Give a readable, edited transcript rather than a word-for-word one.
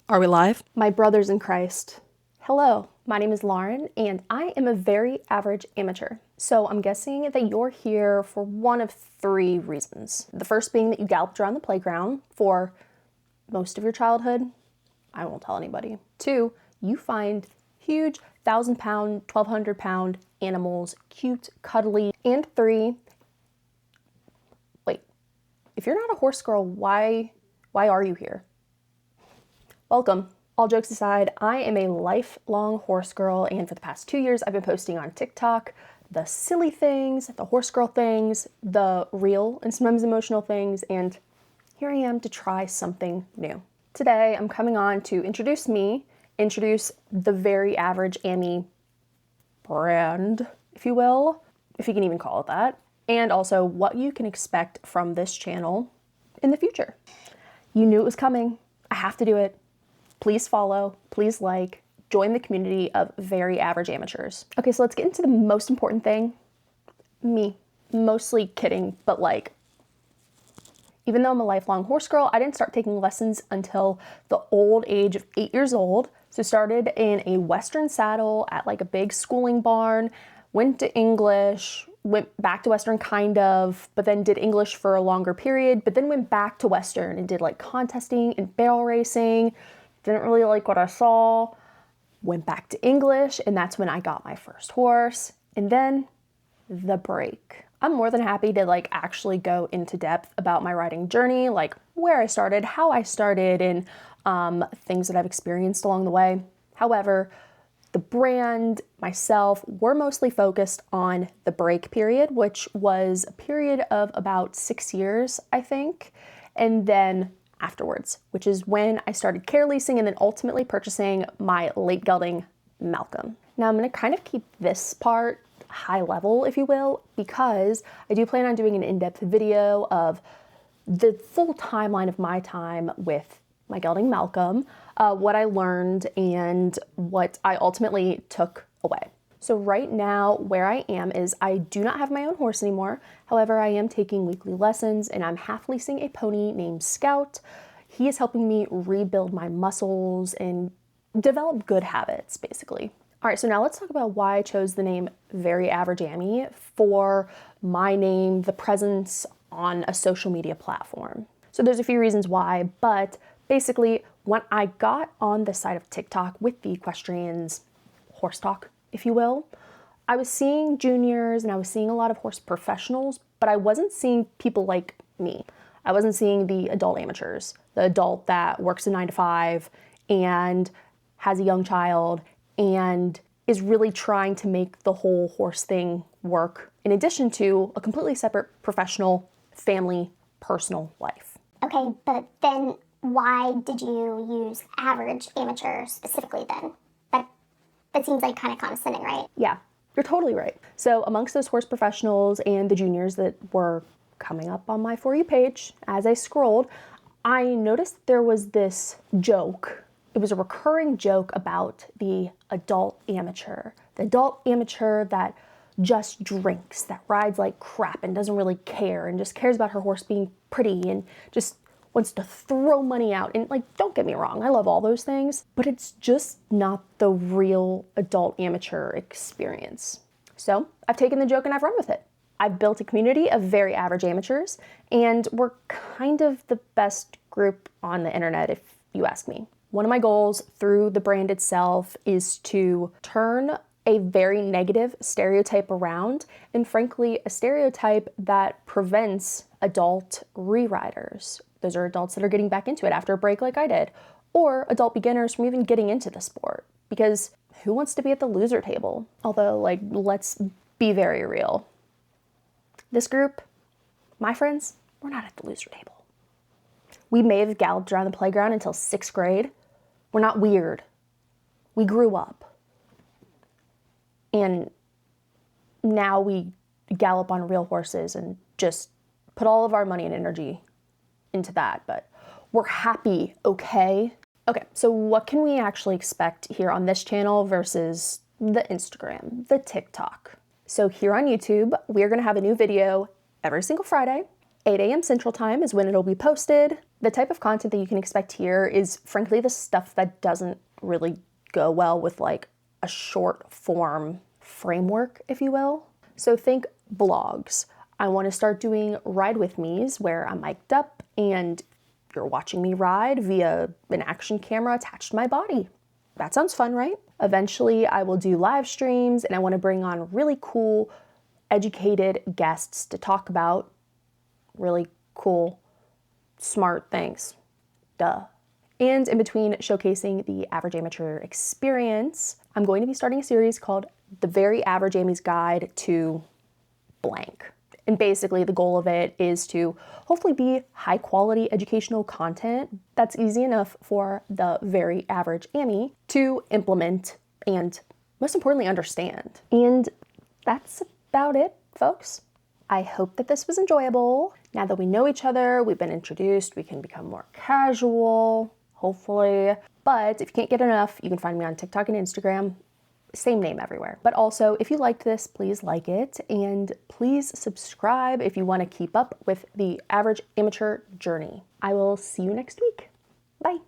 Are we live? My brothers in Christ. Hello, my name is Lauren and I am a very average amateur. So I'm guessing that you're here for one of three reasons. The first being that you galloped around the playground for most of your childhood. I won't tell anybody. Two, you find huge 1,000-pound, 1,200-pound animals cute, cuddly. And three, wait, if you're not a horse girl, why are you here? Welcome. All jokes aside, I am a lifelong horse girl, and for the past 2 years, I've been posting on TikTok the silly things, the horse girl things, the real and sometimes emotional things, and here I am to try something new. Today, I'm coming on to introduce the Very Average Ammy brand, if you will, if you can even call it that, and also what you can expect from this channel in the future. You knew it was coming. I have to do it. Please follow, please like, join the community of very average amateurs. Okay, so let's get into the most important thing. Me. Mostly kidding, but like, even though I'm a lifelong horse girl, I didn't start taking lessons until the old age of 8 years old. So started in a Western saddle at like a big schooling barn, went to English, went back to Western kind of, but then did English for a longer period, but then went back to Western and did like contesting and barrel racing. Didn't really like what I saw, went back to English, and that's when I got my first horse. And then the break. I'm more than happy to like actually go into depth about my riding journey, like where I started, how I started, and things that I've experienced along the way. However, the brand, myself, we're mostly focused on the break period, which was a period of about 6 years, I think, and then afterwards, which is when I started care leasing and then ultimately purchasing my late gelding Malcolm. Now I'm going to kind of keep this part high level, if you will, because I do plan on doing an in-depth video of the full timeline of my time with my gelding Malcolm, what I learned and what I ultimately took away. So right now where I am is I do not have my own horse anymore. However, I am taking weekly lessons and I'm half leasing a pony named Scout. He is helping me rebuild my muscles and develop good habits, basically. All right, so now let's talk about why I chose the name Very Average Ammy for my name, the presence on a social media platform. So there's a few reasons why, but basically when I got on the side of TikTok with the Equestrians horse talk, if you will, I was seeing juniors and I was seeing a lot of horse professionals, but I wasn't seeing people like me. I wasn't seeing the adult amateurs, the adult that works a 9 to 5 and has a young child and is really trying to make the whole horse thing work in addition to a completely separate professional, family, personal life. Okay, but then why did you use average amateur specifically then? That seems like kind of condescending, right? Yeah, you're totally right. So amongst those horse professionals and the juniors that were coming up on my For You page, as I scrolled, I noticed there was this joke. It was a recurring joke about the adult amateur that just drinks, that rides like crap and doesn't really care and just cares about her horse being pretty and just wants to throw money out. And like, don't get me wrong, I love all those things, but it's just not the real adult amateur experience. So I've taken the joke and I've run with it. I've built a community of very average amateurs, and we're kind of the best group on the internet, if you ask me. One of my goals through the brand itself is to turn a very negative stereotype around, and frankly, a stereotype that prevents adult re-riders. Those are adults that are getting back into it after a break like I did, or adult beginners from even getting into the sport, because who wants to be at the loser table? Although, like, let's be very real. This group, my friends, we're not at the loser table. We may have galloped around the playground until 6th grade. We're not weird. We grew up. And now we gallop on real horses and just put all of our money and energy into that, but we're happy, okay? Okay, so what can we actually expect here on this channel versus the Instagram, the TikTok? So here on YouTube, we're gonna have a new video every single Friday. 8 a.m. Central Time is when it'll be posted. The type of content that you can expect here is frankly the stuff that doesn't really go well with like a short form framework, if you will. So think vlogs. I want to start doing ride with me's where I'm mic'd up and you're watching me ride via an action camera attached to my body. That sounds fun, right? Eventually, I will do live streams and I want to bring on really cool, educated guests to talk about really cool, smart things. Duh. And in between showcasing the Average Amateur experience, I'm going to be starting a series called The Very Average Ammy's Guide to blank. And basically the goal of it is to hopefully be high quality educational content that's easy enough for the very average Ammy to implement and most importantly understand. And that's about it, folks. I hope that this was enjoyable. Now that we know each other, we've been introduced, we can become more casual, hopefully. But if you can't get enough, you can find me on TikTok and Instagram. Same name everywhere. But also, if you liked this, please like it and please subscribe if you want to keep up with the average amateur journey. I will see you next week. Bye.